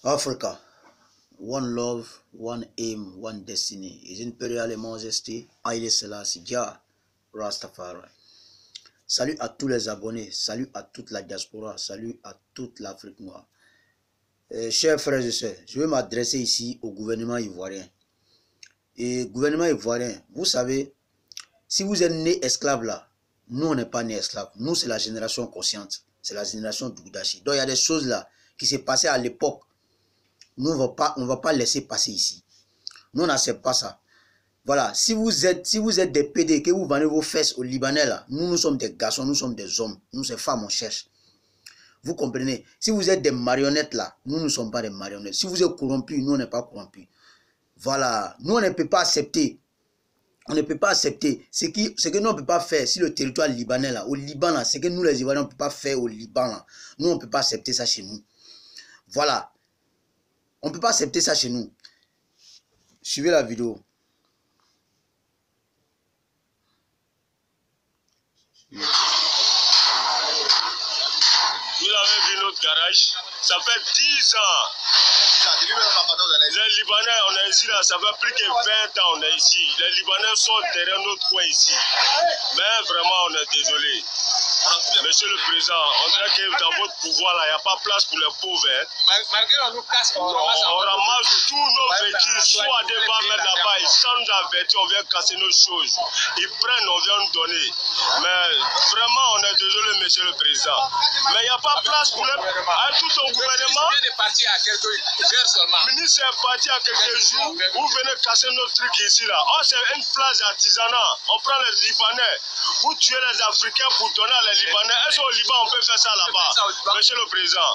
Africa, one love, one aim, one destiny. His Imperial Majesty, Haile Selassie Jah, Rastafari. Salut à tous les abonnés, salut à toute la diaspora, salut à toute l'Afrique noire. Chers frères et sœurs, je vais m'adresser ici au gouvernement ivoirien. Et gouvernement ivoirien, vous savez, si vous êtes né esclave là, nous on n'est pas né esclave. Nous c'est la génération consciente, c'est la génération d'Oudachi. Donc il y a des choses là qui s'est passé à l'époque. Nous on va pas laisser passer ici. Nous on n'accepte pas ça. Voilà, si vous êtes des PD, que vous vendez vos fesses aux Libanais là, nous sommes des garçons, nous sommes des hommes, nous ces femmes on cherche. Vous comprenez? Si vous êtes des marionnettes là, nous ne sommes pas des marionnettes. Si vous êtes corrompus, nous on n'est pas corrompus. Voilà, nous on ne peut pas accepter. On ne peut pas accepter ce que nous on ne peut pas faire sur le territoire libanais là, au Liban là, ce que nous les Ivoiriens on ne peut pas faire au Liban là. Nous on ne peut pas accepter ça chez nous. Voilà. On ne peut pas accepter ça chez nous. Suivez la vidéo. Vous avez vu notre garage? Ça fait 10 ans. Les Libanais, on est ici là, ça fait plus que 20 ans on est ici. Les Libanais sont derrière notre coin ici. Mais vraiment, on est désolé. Monsieur le Président, on dirait que dans votre pouvoir là, il n'y a pas place pour les pauvres. Hein. Malgré on nous casse, on ramasse tous nos véhicules, soit devant mettre là-bas, ils sans nous avertir, on vient casser nos choses. Ils prennent, on vient nous donner. Mais vraiment, on est désolé, Monsieur le Président. Mais il n'y a pas place pour tout ton gouvernement. Le ministre est parti à quelques heures seulement. Le ministre est parti à quelques jours. Vous venez casser notre truc ici là. Oh, c'est une place d'artisanat. On prend les Libanais. Vous tuez les Africains pour donner à les Libanais. Est-ce qu'au Liban on peut faire ça là-bas, Monsieur le Président?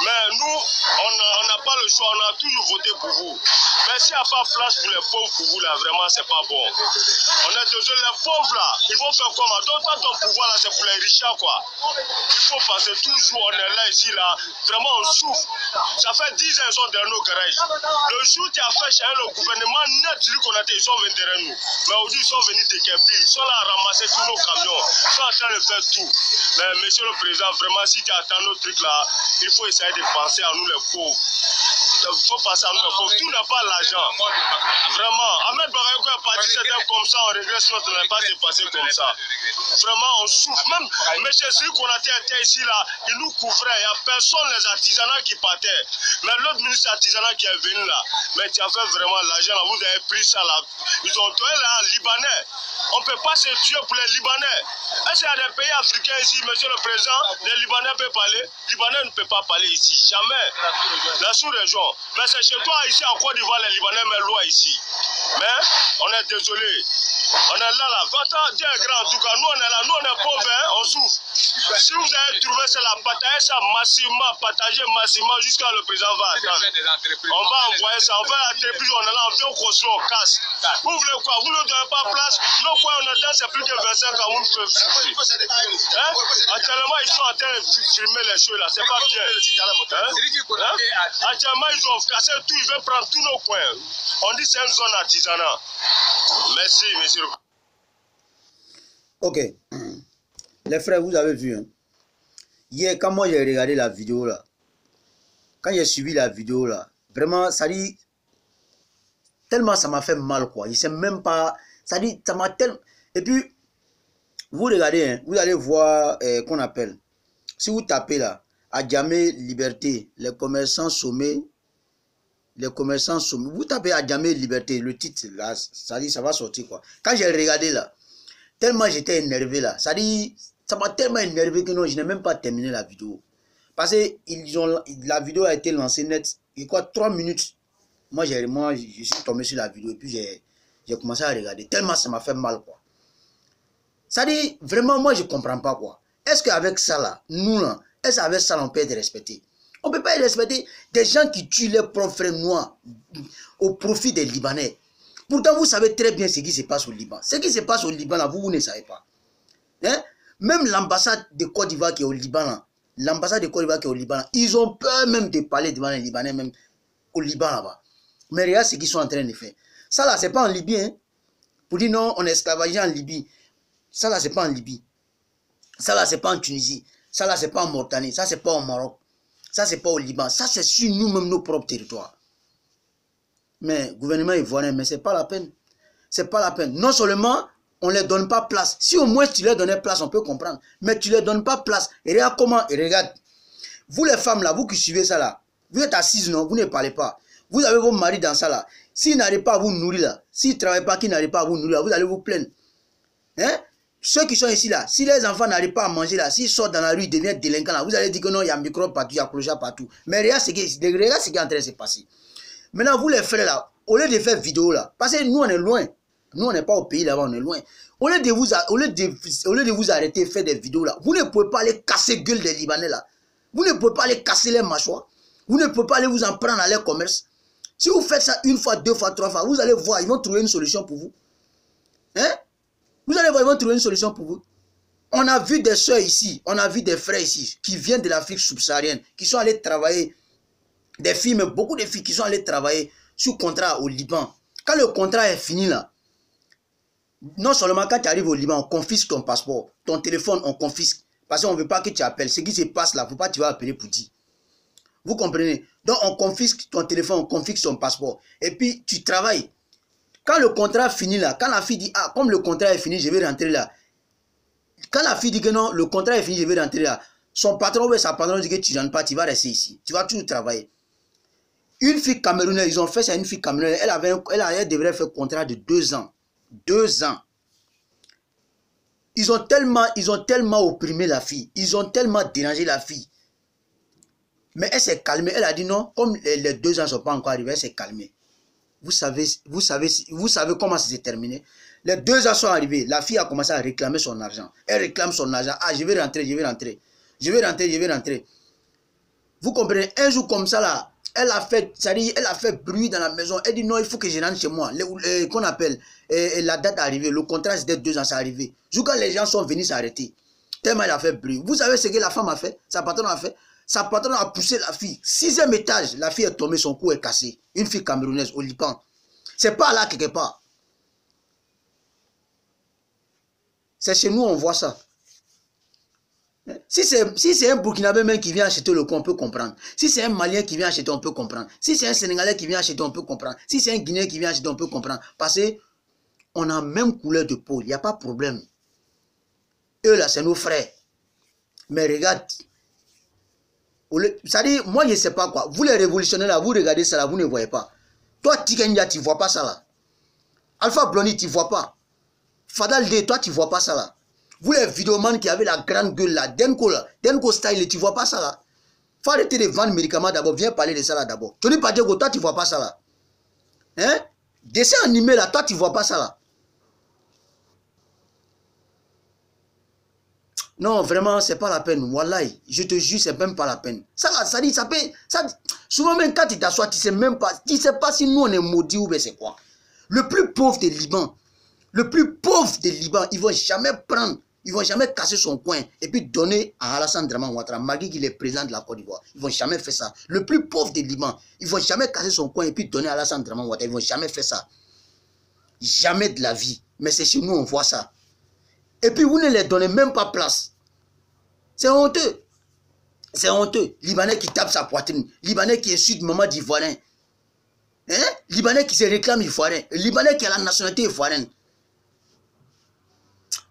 Mais nous, on n'a pas le choix. On a toujours voté pour vous. Mais s'il n'y a pas place pour les pauvres pour vous là, vraiment c'est pas bon. On est désolé, les pauvres là, ils vont faire comment? Donc ton pouvoir là, c'est pour les riches quoi. Il faut penser toujours, on est là ici là. Vraiment on souffre. Ça fait 10 ans ils sont derrière nos garages. Le jour tu as fait changer le gouvernement net, celui qu'on a été, ils sont venus derrière nous. Mais aujourd'hui ils sont venus décaper. Ils sont là à ramasser tous nos camions. Ils sont en train de faire tout. Mais Monsieur le Président, vraiment si tu attends nos trucs là, il faut essayer de penser à nous les pauvres. Il faut penser à nous les pauvres. Tout n'a pas l'argent. Vraiment. Ahmed Bakayoko est parti, c'était comme ça, on regrette notre n'est pas dépassé comme ça. Vraiment, on souffre. Même M. Sri Konaté était ici là, il nous couvrait. Il n'y a personne, les artisanats qui partaient. Mais l'autre ministre artisanat qui est venu là, mais tu as fait vraiment l'argent là, vous avez pris ça là. Ils ont tué là, Libanais. On ne peut pas se tuer pour les Libanais. Est-ce qu'il y a des pays africains ici, Monsieur le Président? Les Libanais peuvent parler. Les Libanais ne peuvent pas parler ici. Jamais. La sous-région. Mais c'est chez toi ici en Côte d'Ivoire, les Libanais mettent loi ici. Mais on est désolé. On est là. Votre Dieu est grand en tout cas. Nous on est là. Nous on est pauvres, hein? On souffre. Si vous avez trouvé ça, la partager ça massivement, partager massivement jusqu'à le président va attendre. On va envoyer ça. On va à l'entreprise, on est là, on vient construire, on casse. Vous voulez quoi? Vous ne donnez pas place. Nos coins, on est dans, c'est plus de 25 ans. Vous ne pouvez plus. Hein? Actuellement, ils sont en train de filmer les choses là. C'est pas bien. Hein? Actuellement, ils ont cassé tout. Ils veulent prendre tous nos coins. On dit c'est une zone artisanale. Merci, monsieur. Ok. Les frères, vous avez vu, hein? Hier, quand moi j'ai regardé la vidéo là, quand j'ai suivi la vidéo là, vraiment, ça dit, tellement ça m'a fait mal quoi. Je sais même pas, ça dit, ça m'a tellement. Et puis, vous regardez, hein, vous allez voir qu'on appelle. Si vous tapez là, Adjamé Liberté, les commerçants sommés, vous tapez Adjamé Liberté, le titre là, ça dit, ça va sortir quoi. Quand j'ai regardé là, tellement j'étais énervé là, ça dit. Ça m'a tellement énervé que non, je n'ai même pas terminé la vidéo. Parce que la vidéo a été lancée net, il y a 3 minutes. Moi, je suis tombé sur la vidéo et puis j'ai commencé à regarder. Tellement ça m'a fait mal, quoi. Ça dit, vraiment, moi, je ne comprends pas, quoi. Est-ce qu'avec ça, là, nous, là, est-ce qu'avec ça, on peut être respecté? On ne peut pas être respecté des gens qui tuent leurs propres frères noirs au profit des Libanais. Pourtant, vous savez très bien ce qui se passe au Liban. Ce qui se passe au Liban, là, vous ne savez pas. Hein? Même l'ambassade de Côte d'Ivoire qui est au Liban, ils ont peur même de parler devant les Libanais, même au Liban là-bas. Mais regarde ce qu'ils sont en train de faire. Ça là, c'est pas en Libye. Hein? Pour dire non, on est esclavagisé en Libye. Ça là, c'est pas en Libye. Ça là, c'est pas en Tunisie. Ça là, c'est pas en Mauritanie. Ça, c'est pas au Maroc. Ça, c'est pas au Liban. Ça, c'est sur nous-mêmes, nos propres territoires. Mais le gouvernement ivoirien, mais c'est pas la peine. C'est pas la peine. Non seulement on ne les donne pas place. Si au moins tu leur donnais place, on peut comprendre. Mais tu ne leur donnes pas place. Et regarde comment, et regarde. Vous les femmes là, vous qui suivez ça là, vous êtes assises, non, vous ne parlez pas. Vous avez vos maris dans ça là. S'ils n'arrivent pas à vous nourrir là, s'ils ne travaillent pas, qu'ils n'arrivent pas à vous nourrir là, vous allez vous plaindre. Hein? Ceux qui sont ici là, si les enfants n'arrivent pas à manger là, s'ils sortent dans la rue, ils deviennent délinquants là, vous allez dire que non, il y a microbe partout, il y a clochard partout. Mais regarde ce qui est en train de se passer. Maintenant, vous les frères là, au lieu de faire vidéo là, parce que nous on est loin. Nous on n'est pas au pays là-bas, on est loin. Au lieu de vous arrêter de faire des vidéos là, vous ne pouvez pas aller casser gueule des Libanais là. Vous ne pouvez pas aller casser les mâchoires. Vous ne pouvez pas aller vous en prendre à leur commerce. Si vous faites ça une fois, deux fois, trois fois, vous allez voir, ils vont trouver une solution pour vous. Hein? Vous allez voir, ils vont trouver une solution pour vous. On a vu des soeurs ici, on a vu des frères ici, qui viennent de l'Afrique subsaharienne, qui sont allés travailler, des filles, mais beaucoup de filles qui sont allées travailler sous contrat au Liban. Quand le contrat est fini là, non seulement quand tu arrives au Liban, on confisque ton passeport, ton téléphone, on confisque. Parce qu'on ne veut pas que tu appelles. Ce qui se passe là, il ne faut pas que tu vas appeler pour dire. Vous comprenez? Donc on confisque ton téléphone, on confisque ton passeport. Et puis tu travailles. Quand le contrat finit là, quand la fille dit, ah, comme le contrat est fini, je vais rentrer là. Quand la fille dit que non, le contrat est fini, je vais rentrer là. Son patron ou sa patronne dit que tu ne rentres pas, tu vas rester ici. Tu vas toujours travailler. Une fille camerounaise, ils ont fait ça à une fille camerounaise. Elle devrait faire un contrat de 2 ans. 2 ans. Ils ont tellement opprimé la fille. Ils ont tellement dérangé la fille. Mais elle s'est calmée. Elle a dit non, comme les 2 ans ne sont pas encore arrivés, elle s'est calmée. Vous savez comment ça s'est terminé. Les 2 ans sont arrivés. La fille a commencé à réclamer son argent. Elle réclame son argent. Ah, je vais rentrer, je vais rentrer. Je vais rentrer, je vais rentrer. Vous comprenez? Un jour comme ça là, elle a fait bruit dans la maison. Elle dit non, il faut que je rentre chez moi. Qu'on appelle, la date est arrivée. Le contrat c'était 2 ans, c'est arrivé. Jusqu'à quand les gens sont venus s'arrêter. Tellement elle a fait bruit. Vous savez ce que la femme a fait? Sa patronne a fait? Sa patronne a poussé la fille. 6e étage, la fille est tombée, son cou est cassé. Une fille camerounaise au Liban. C'est pas là quelque part. C'est chez nous, on voit ça. Si c'est un Burkinabé même qui vient acheter le coup, on peut comprendre. Si c'est un Malien qui vient acheter, on peut comprendre. Si c'est un Sénégalais qui vient acheter, on peut comprendre. Si c'est un Guinéen qui vient acheter, on peut comprendre. Parce qu'on a même couleur de peau, il n'y a pas de problème. Eux là, c'est nos frères. Mais regarde. C'est-à-dire, moi je ne sais pas quoi. Vous les révolutionnaires là, vous regardez ça là, vous ne voyez pas. Toi, Tikendia, tu ne vois pas ça là. Alpha Blondy, tu ne vois pas. Fadal D, toi, tu ne vois pas ça là. Vous les vidéomans qui avaient la grande gueule là, Denko style, tu ne vois pas ça là. Faut arrêter de vendre médicaments d'abord, viens parler de ça là d'abord. Tony Padego, toi, tu ne vois pas ça là. Hein? Dessin animé là, toi, tu ne vois pas ça là. Non, vraiment, c'est pas la peine. Wallahi, je te jure, c'est même pas la peine. Ça dit, ça peut. Souvent, même quand tu t'assois, tu sais même pas. Tu sais pas si nous on est maudits ou bien c'est quoi. Le plus pauvre des Liban, ils vont jamais prendre, ils vont jamais casser son coin et puis donner à Alassane Draman Ouattara, malgré qu'il est président de la Côte d'Ivoire. Ils vont jamais faire ça. Le plus pauvre des Liban, ils vont jamais casser son coin et puis donner à Alassane Draman Ouattara. Ils vont jamais faire ça. Jamais de la vie. Mais c'est chez nous, on voit ça. Et puis vous ne les donnez même pas place. C'est honteux. C'est honteux. Libanais qui tape sa poitrine. Libanais qui insulte maman d'Ivoirien. Hein? Libanais qui se réclame Ivoirien. Libanais qui a la nationalité ivoirienne.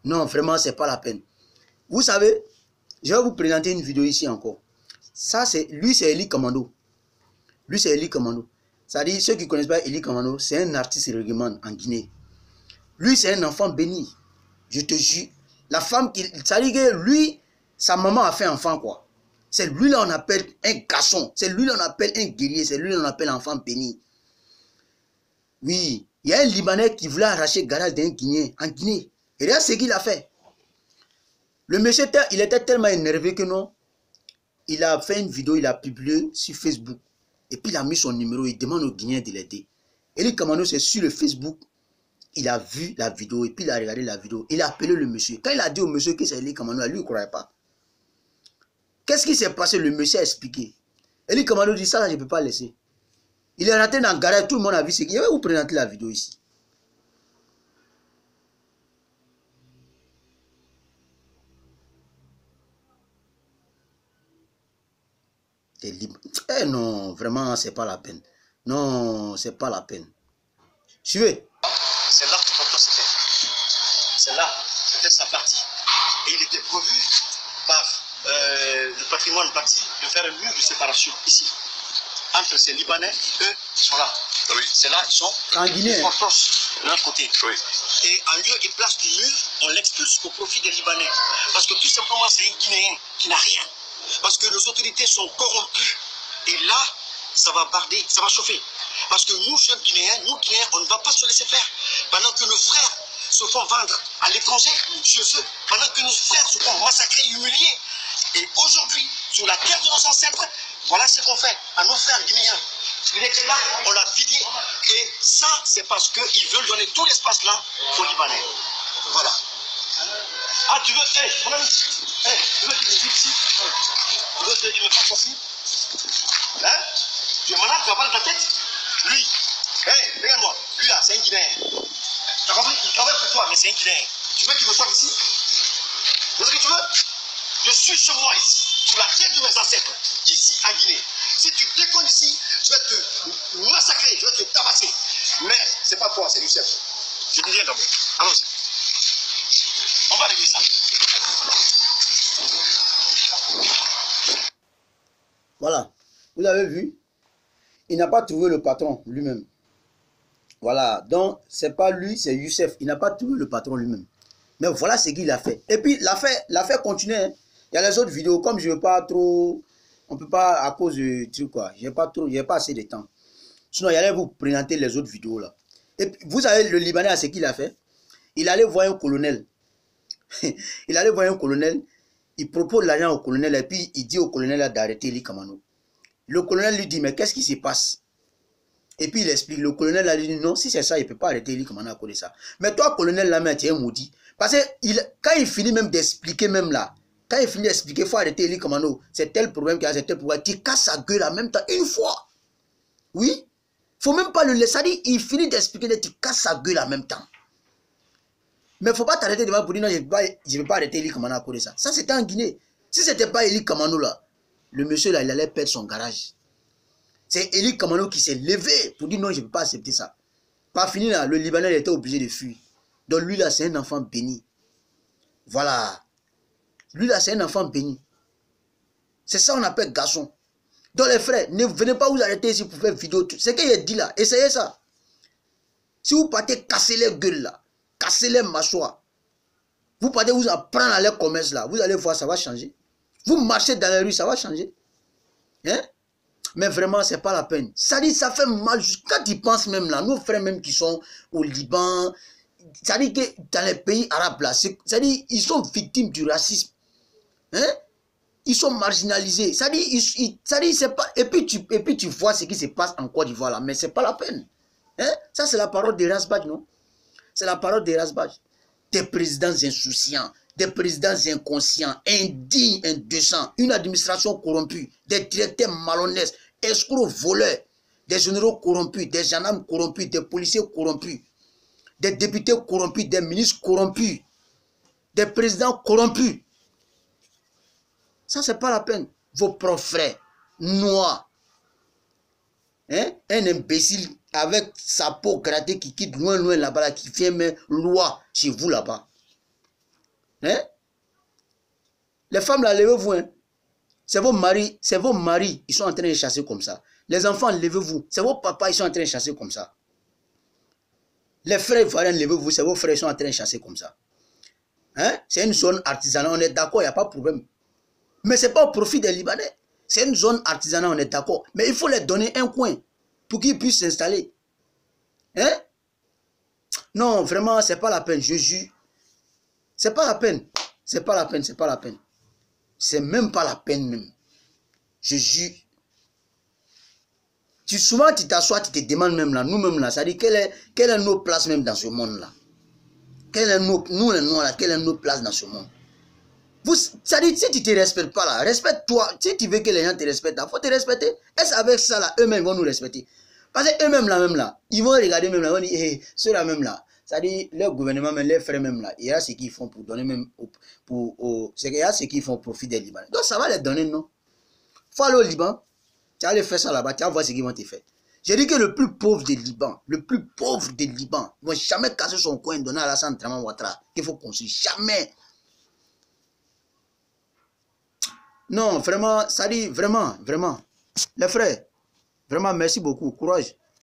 Non, vraiment, c'est pas la peine. Vous savez, je vais vous présenter une vidéo ici encore. Ça, lui, c'est Eli Commando. Lui, c'est Eli Commando. C'est-à-dire, ceux qui ne connaissent pas Eli Commando, c'est un artiste réglement en Guinée. Lui, c'est un enfant béni. Je te jure. La femme qui... C'est-à-dire que lui, sa maman a fait enfant, quoi. C'est lui-là, on appelle un garçon. C'est lui-là, on appelle un guerrier. C'est lui-là, on appelle enfant béni. Oui, il y a un Libanais qui voulait arracher le garage d'un Guinéen en Guinée. Et regarde ce qu'il a fait. Le monsieur, il était tellement énervé que non. Il a fait une vidéo, il a publié sur Facebook. Et puis il a mis son numéro, il demande aux Guinéens de l'aider. Eli Commando, c'est sur le Facebook. Il a vu la vidéo et puis il a regardé la vidéo. Il a appelé le monsieur. Quand il a dit au monsieur que c'est Eli Commando, lui, il ne croyait pas. Qu'est-ce qui s'est passé? Le monsieur a expliqué. Eli Commando dit ça, là, je ne peux pas laisser. Il est rentré dans le garage, tout le monde a vu ce qu'il y a. Je vais vous présenter la vidéo ici. T'es libre. Eh non, vraiment, c'est pas la peine. Non, c'est pas la peine. Suivez. C'est là que tonton s'est fait. C'est là, c'était sa partie. Et il était prévu par le patrimoine bâti de faire un mur de séparation ici. Entre ces Libanais, eux, ils sont là. Oui. C'est là, ils sont en Guinée. Ils sont de l'autre côté. Oui. Et en lieu et place du mur, on l'expulse au profit des Libanais. Parce que tout simplement, c'est un Guinéen qui n'a rien. Parce que nos autorités sont corrompues. Et là, ça va barder, ça va chauffer. Parce que nous, jeunes Guinéens, on ne va pas se laisser faire. Pendant que nos frères se font vendre à l'étranger, chez eux, pendant que nos frères se font massacrer, humilier. Et aujourd'hui, sur la terre de nos ancêtres, voilà ce qu'on fait à nos frères guinéens. Il était là, on l'a vidé. Et ça, c'est parce qu'ils veulent donner tout l'espace là aux Libanais. Voilà. Ah, tu veux, mon ami, tu veux qu'il me vive ici? Tu veux qu'il me fasse aussi? Hein? Tu es malade, tu vas pas dans ta tête? Lui, regarde-moi, lui là, c'est un Guinéen. Tu as compris? Il travaille pour toi, mais c'est un Guinéen. Tu veux qu'il me sorte ici? C'est ce que tu veux? Je suis chez moi ici, sur la terre de mes ancêtres, ici en Guinée. Si tu déconnes ici, je vais te massacrer, je vais te tabasser. Mais c'est pas toi, c'est Youssef. Je dis rien d'abord. Allons-y. On va régler ça. Voilà. Vous avez vu? Il n'a pas trouvé le patron lui-même. Voilà. Donc, c'est pas lui, c'est Youssef. Il n'a pas trouvé le patron lui-même. Mais voilà ce qu'il a fait. Et puis, l'affaire continue. Hein. Il y a les autres vidéos. Comme je ne veux pas trop... On ne peut pas, à cause du truc, quoi. Je n'ai pas assez de temps. Sinon, il allait vous présenter les autres vidéos, là. Et puis, vous savez, le Libanais, à ce qu'il a fait. Il allait voir un colonel. Il allait voir un colonel. Il propose l'argent au colonel. Et puis, il dit au colonel d'arrêter Eli Kamano. Le colonel lui dit, mais qu'est-ce qui se passe? Et puis, il explique. Le colonel a dit, non, si c'est ça, il ne peut pas arrêter Eli Kamano à cause de ça. Mais toi, colonel, là, tu es maudit. Parce que quand il finit même d'expliquer, même là, quand il finit d'expliquer, il faut arrêter Eli Kamano. C'est tel problème qu'il y a, c'est tel problème. Tu casses sa gueule en même temps, une fois. Oui. Il ne faut même pas le laisser. Ça dit, il finit d'expliquer, tu casses sa gueule en même temps. Mais il ne faut pas t'arrêter devant pour dire, non, je ne vais pas arrêter Eli Kamano à cause de ça. Ça, c'était en Guinée. Si ce n'était pas Eli Kamano, là, le monsieur, là, il allait perdre son garage. C'est Eli Kamano qui s'est levé pour dire, non, je ne peux pas accepter ça. Pas fini, là, le Libanais, il était obligé de fuir. Donc, lui, là, c'est un enfant béni. Voilà. Lui, là, c'est un enfant béni. C'est ça qu'on appelle garçon. Donc, les frères, ne venez pas vous arrêter ici pour faire vidéo. C'est qu'il a dit là. Essayez ça. Si vous partez casser les gueules là, casser les mâchoires, vous partez vous apprendre à les commerce là, vous allez voir, ça va changer. Vous marchez dans la rue, ça va changer. Hein? Mais vraiment, c'est pas la peine. Ça dit, ça fait mal. Quand ils pensent même là, nos frères même qui sont au Liban, ça dit que dans les pays arabes là, ça dit, ils sont victimes du racisme. Hein? Ils sont marginalisés. Ça dit, c'est pas. Et puis tu vois ce qui se passe en Côte d'Ivoire là, mais c'est pas la peine. Hein? Ça, c'est la parole de Rasbach, non? C'est la parole de Rasbach. Des présidents insouciants, des présidents inconscients, indignes, indécents, une administration corrompue, des directeurs malhonnêtes, escrocs, voleurs, des généraux corrompus, des gendarmes corrompus, des policiers corrompus, des députés corrompus, des ministres corrompus, des présidents corrompus. Ça, c'est pas la peine. Vos propres frères, noirs, hein? Un imbécile avec sa peau grattée qui quitte loin là-bas, là, qui vient mettre loi chez vous là-bas. Hein? Les femmes là, levez-vous. Hein? C'est vos maris, ils sont en train de chasser comme ça. Les enfants, levez-vous. C'est vos papas, ils sont en train de chasser comme ça. Les frères ivoiriens, levez-vous. C'est vos frères, ils sont en train de chasser comme ça. Hein? C'est une zone artisanale, on est d'accord, il n'y a pas de problème. Mais ce n'est pas au profit des Libanais. C'est une zone artisanale, on est d'accord. Mais il faut leur donner un coin pour qu'ils puissent s'installer. Hein? Non, vraiment, ce n'est pas la peine, je jure. Ce n'est pas la peine. Ce n'est pas la peine, c'est pas la peine. C'est même pas la peine même. Je jure. Souvent, tu t'assois, tu te demandes même là, nous-mêmes là, ça dit quelle est notre place même dans ce monde-là? Nous les Noirs là, quelle est notre place dans ce monde? Ça dit, si tu ne te respectes pas là, respecte-toi. Si tu veux que les gens te respectent, il faut te respecter. Est-ce avec ça là, eux-mêmes vont nous respecter? Parce qu'eux-mêmes là, même là, ils vont regarder même là, ils vont dire, hey, ceux-là même là, ça dit, leur gouvernement, même les frères même là, il y a ce qu'ils font pour donner même, il y a ce qu'ils font au profit des Libanais. Donc ça va les donner, non? Faut aller au Liban, Tu vas aller faire ça là-bas, tu vas voir ce qu'ils vont te faire. J'ai dit que le plus pauvre des Liban, le plus pauvre des Liban, ne va jamais casser son coin et donner à Alassane Draman Ouattara qu'il faut construire. Jamais. Non, vraiment, ça dit, vraiment, les frères, vraiment, merci beaucoup, courage.